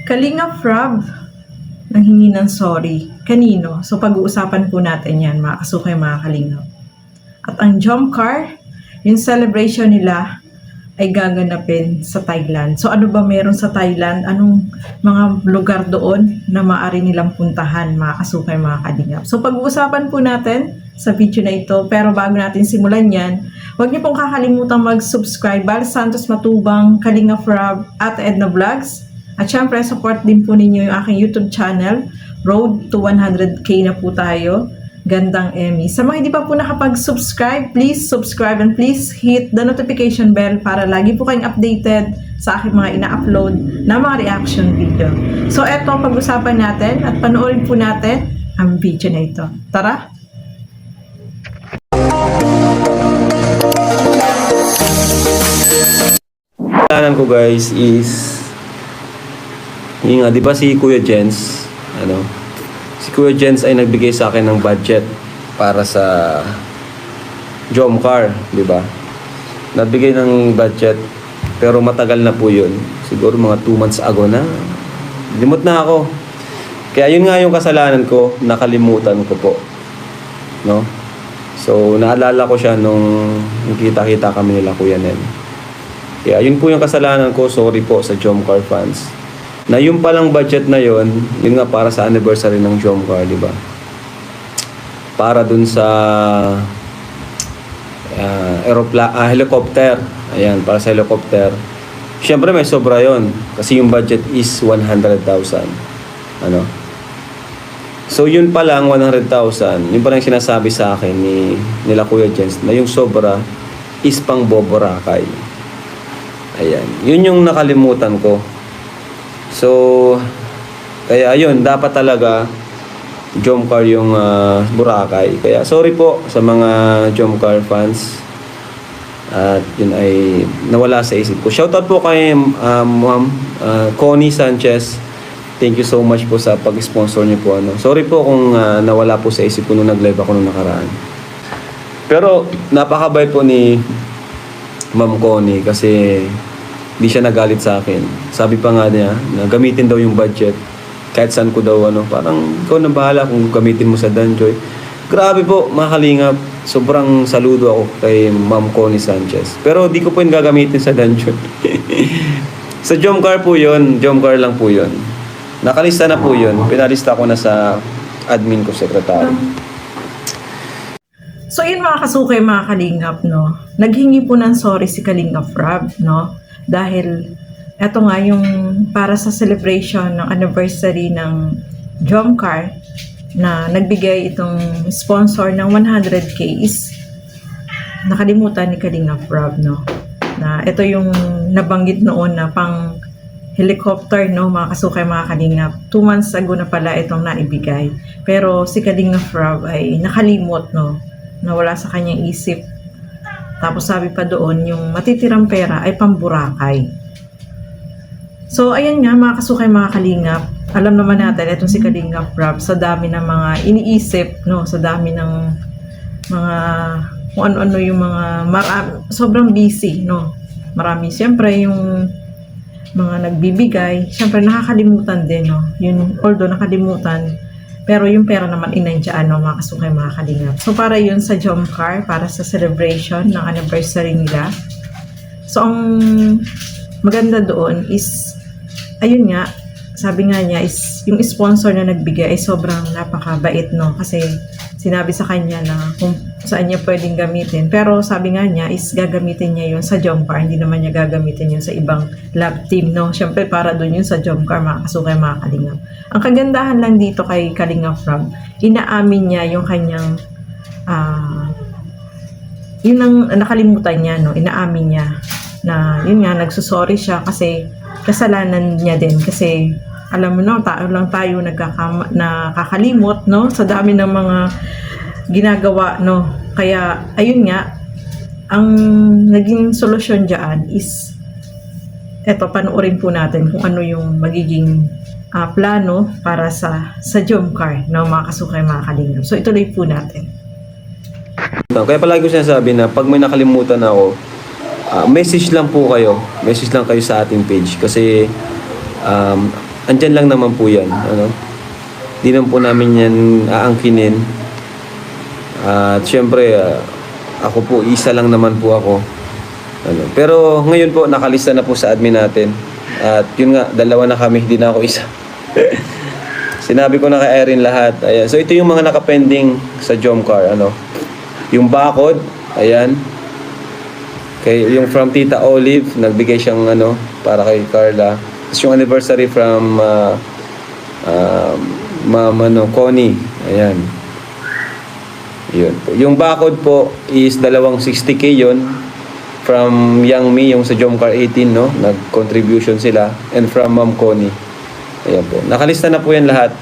Kalinga Frab, nanghingi ng sorry. Kanino? So pag-uusapan po natin yan, mga kasukay, mga kalingap. At ang Jomcar, yung celebration nila ay gaganapin sa Thailand. So ano ba meron sa Thailand? Anong mga lugar doon na maaari nilang puntahan, mga kasukay, mga kalingap? So pag-uusapan po natin sa video na ito. Pero bago natin simulan yan, huwag niyo pong kakalimutan mag-subscribe. Bal Santos Matubang, Kalinga Frab, at Edna Vlogs. At syempre, support din po ninyo yung aking YouTube channel. Road to 100k na po tayo. Gandang Emmy. Sa mga hindi pa po nakapag-subscribe, please subscribe and please hit the notification bell para lagi po kayong updated sa aking mga ina-upload na mga reaction video. So eto, pag-usapan natin at panoorin po natin ang video na ito. Tara! Planan ko guys is yung nga, di ba si Kuya Jens, si Kuya Jens ay nagbigay sa akin ng budget para sa Jomcar, di ba? Nagbigay ng budget pero matagal na po yun. Siguro mga 2 months ago na. Limot na ako. Kaya yun nga yung kasalanan ko, nakalimutan ko po. No? So, naalala ko siya nung kita-kita kami nila Kuya Nen. Kaya yun po yung kasalanan ko. Sorry po sa Jomcar fans. Na yung palang budget na yun nga para sa anniversary ng Jomcar, di ba? Para dun sa helicopter. Ayan, para sa helicopter. Siyempre may sobra yun. Kasi yung budget is 100,000. So yun pa lang, 100,000. Yun pa lang sinasabi sa akin nila Kuya Jens na yung sobra is pang Boracay. Ayan. Yun yung nakalimutan ko. So, kaya yun, dapat talaga Jomcar yung Boracay. Kaya sorry po sa mga Jomcar fans. At yun ay nawala sa isip ko. Shoutout po kay Ma'am Connie Sanchez. Thank you so much po sa pag-sponsor niyo po. Sorry po kung nawala po sa isip ko nung nag-live ako nung nakaraan. Pero napakabait po ni Ma'am Connie kasi hindi siya nagalit sa akin. Sabi pa nga niya na gamitin daw yung budget kahit saan ko daw parang ikaw na bahala kung gamitin mo sa Danjoy. Grabe po, mga kalingap. Sobrang saludo ako kay Ma'am Connie Sanchez. Pero di ko po yung gagamitin sa Danjoy. Sa Jomcar po yun. Jomcar lang po yun. Nakalista na po yun. Pinalista ko na sa admin ko, secretary. So yun, mga kasukay, mga kalingap, no? Naghingi po ng sorry si Kalinga Frab, no? Dahil eto nga yung para sa celebration ng anniversary ng Jomcar na nagbigay itong sponsor ng 100k is nakalimutan ni Kalinga Frab, no? Na ito yung nabanggit noon na pang helicopter, no, mga kasukay, mga kalingap. 2 months ago na pala itong naibigay. Pero si Kalinga Frab ay nakalimot, no? Nawala sa kanyang isip. Tapos sabi pa doon, yung matitirang pera ay pamburakay. So, ayan nga, mga kasukay, mga kalingap. Alam naman natin, itong si Kalinga Frab, sa dami ng mga iniisip, no? Sa dami ng mga, kung ano-ano yung mga, sobrang busy, no? Marami, siyempre, yung mga nagbibigay, siyempre, nakakalimutan din, no? Yun, although nakalimutan, pero yung pera naman inandyaan, no, mga kasukay, mga kalingap. So, para yun sa Jomcar, para sa celebration ng anniversary nila. So, ang maganda doon is, ayun nga, sabi nga niya is, yung sponsor na nagbigay ay sobrang napakabait, no? Kasi sinabi sa kanya na kung saan niya pwedeng gamitin. Pero sabi nga niya is gagamitin niya yun sa Jomcar, hindi naman niya gagamitin yun sa ibang lab team, no? Siyempre para doon yun sa Jomcar, mga kasukay, mga kalingap. Ang kagandahan lang dito kay Kalinga Frab, inaamin niya yung kanyang yun ang nakalimutan niya, no? Inaamin niya na yun nga, nagsusorry siya kasi kasalanan niya din kasi alam mo, no, tao lang tayo nakakalimot, no, sa dami ng mga ginagawa, no. Kaya ayun nga, ang naging solusyon diyan is eto, panoorin po natin kung ano yung magiging plano para sa Jomcar, no, mga kasukay, mga kalingap. So ituloy po natin. Kaya palagi ko sinasabi na pag may nakalimutan ako, message lang po kayo. Message lang kayo sa ating page. Kasi andyan lang naman po yan. Ano? Di naman po namin yan aangkinin. At syempre, ako po, isa lang naman po ako. Ano? Pero ngayon po, nakalista na po sa admin natin. At yun nga, dalawa na kami, hindi na ako isa. Sinabi ko na kay Erin lahat. Ayan. So ito yung mga nakapending sa Jomcar. Ano? Yung bakod, ayan. Kay, yung from Tita Olive, nagbigay siyang ano, para kay Carla. Tapos yung anniversary from Ma'am Connie. Ayan. Yun po. Yung bakod po is dalawang 60K yun. From Young Me, yung sa Jomcar 18, no? Nag-contribution sila. And from Ma'am Connie. Ayan po. Nakalista na po yan lahat.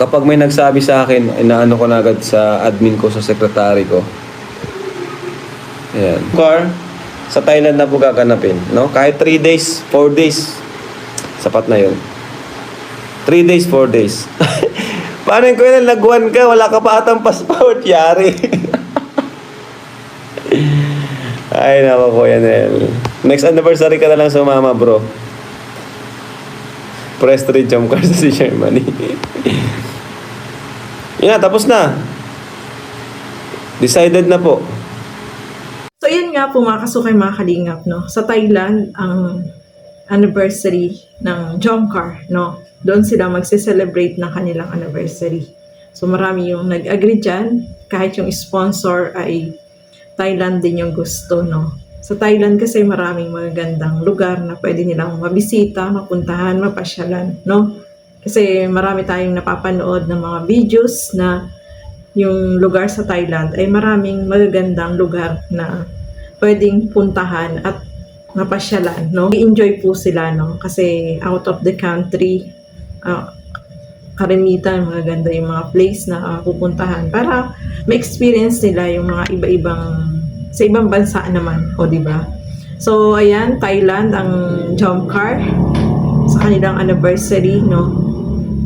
Kapag may nagsabi sa akin, inaano ko na agad sa admin ko, sa secretary ko. Ayan. Car, sa Thailand na po gaganapin, no? Kahit 3 days, 4 days, sapat na yun. 3 days, 4 days. Paano yung kuya, nagwan ka, wala ka pa atang passport, yari. Ay, nako Kuya Nel. Next anniversary ka na lang sumama, bro. Press 3 jump car sa si Germany. Yan, tapos na. Decided na po. So, yun nga po mga kasukay, mga kalingap, no? Sa Thailand, ang anniversary ng Jomcar, no? Doon sila magse-celebrate ng kanilang anniversary. So, marami yung nag-agree dyan. Kahit yung sponsor ay Thailand din yung gusto, no? Sa Thailand kasi maraming magagandang lugar na pwede nilang mabisita, mapuntahan, mapasyalan, no? Kasi marami tayong napapanood ng mga videos na yung lugar sa Thailand ay maraming magagandang lugar na pwedeng puntahan at mapasyalan, no? I-enjoy po sila, no? Kasi out of the country, karamitan, magaganda yung mga place na pupuntahan para ma-experience nila yung mga iba-ibang sa ibang bansa naman, o di ba? So, ayan, Thailand ang Jomcar sa kanilang anniversary, no?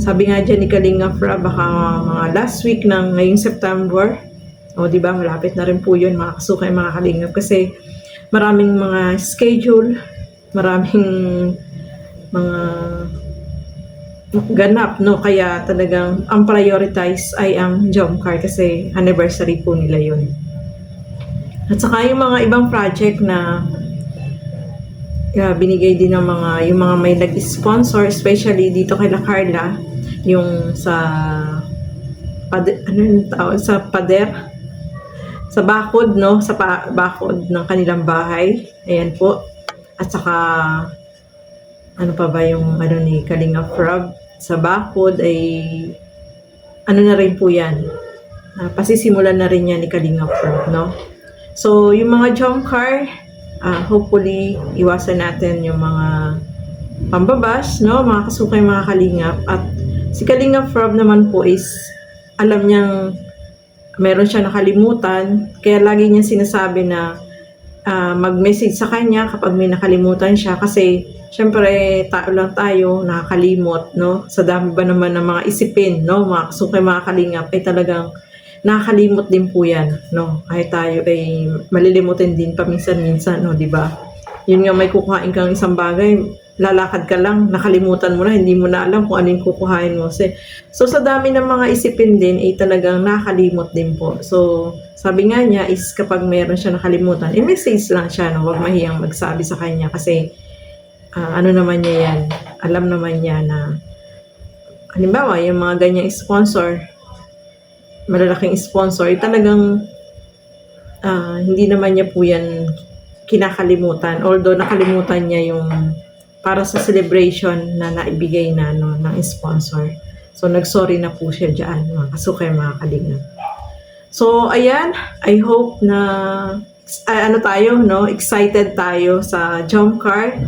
Sabi nga dyan ni Kalinga Fra, baka mga last week ng ngayong September, o di ba, malapit na rin po yun, mga kasukay, mga Kalingap, kasi maraming mga schedule, maraming mga ganap, no? Kaya talagang ang prioritize ay ang Jomcar kasi anniversary po nila yun. At saka yung mga ibang project na binigay din ng yung mga may nag-sponsor, especially dito kay La Carla, yung sa sa pader, sa bakod, no? Sa bakod ng kanilang bahay. Ayan po. At saka ano pa ba yung ni Kalinga Frog sa bakod ay ano na rin po yan. Pasisimulan na rin yan ni Kalinga Frog, no? So, yung mga Jomcar, hopefully, iwasan natin yung mga pambabas, no? Mga kasukay, mga kalingap. At si Kalingap Rob naman po is, alam niyang meron siya nakalimutan. Kaya lagi niya sinasabi na mag-message sa kanya kapag may nakalimutan siya. Kasi, syempre, tao lang tayo, nakakalimot, no? Sa dami ba naman ng mga isipin, no? Mga kasukay, mga kalingap, ay talagang nakakalimot din po yan, no? Kahit tayo ay malilimutin din paminsan-minsan, no? Diba? Yun nga, may kukuhain kang isang bagay, lalakad ka lang, nakalimutan mo na, hindi mo na alam kung ano yung kukuhain mo. So, sa dami ng mga isipin din, ay talagang nakakalimot din po. So, sabi nga niya is kapag meron siya nakalimutan, i-message lang siya, no? Huwag mahiyang magsabi sa kanya kasi ano naman niya yan, alam naman niya na halimbawa, yung mga ganyang sponsor, malalaking sponsor, talagang hindi naman niya po yan kinakalimutan. Although nakalimutan niya yung para sa celebration na naibigay na no, ng sponsor. So nagsorry na po siya dyan, mga kasukay, mga kalingap. So ayan, I hope na tayo, no, excited tayo sa Jomcar,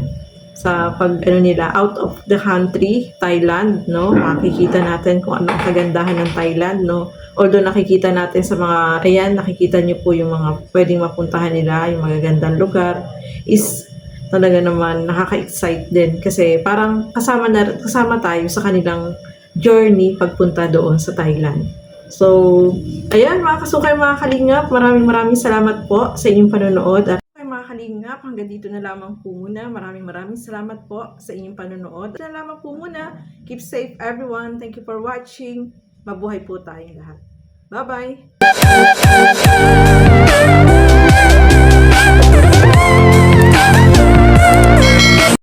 sa pag nila out of the country, Thailand, no? Makikita natin kung ano ang kagandahan ng Thailand, no? Although nakikita natin sa mga, ayan, nakikita niyo po yung mga pwedeng mapuntahan nila, yung magagandang lugar, is talaga naman nakaka-excite din kasi parang kasama tayo sa kanilang journey pagpunta doon sa Thailand. So, ayan mga kasukay, mga kalingap, maraming salamat po sa inyong panonood. At mga kalingap, hanggang dito na lamang po muna. Maraming salamat po sa inyong panonood. Ito na lamang po muna. Keep safe everyone. Thank you for watching. Mabuhay po tayong lahat. Bye-bye!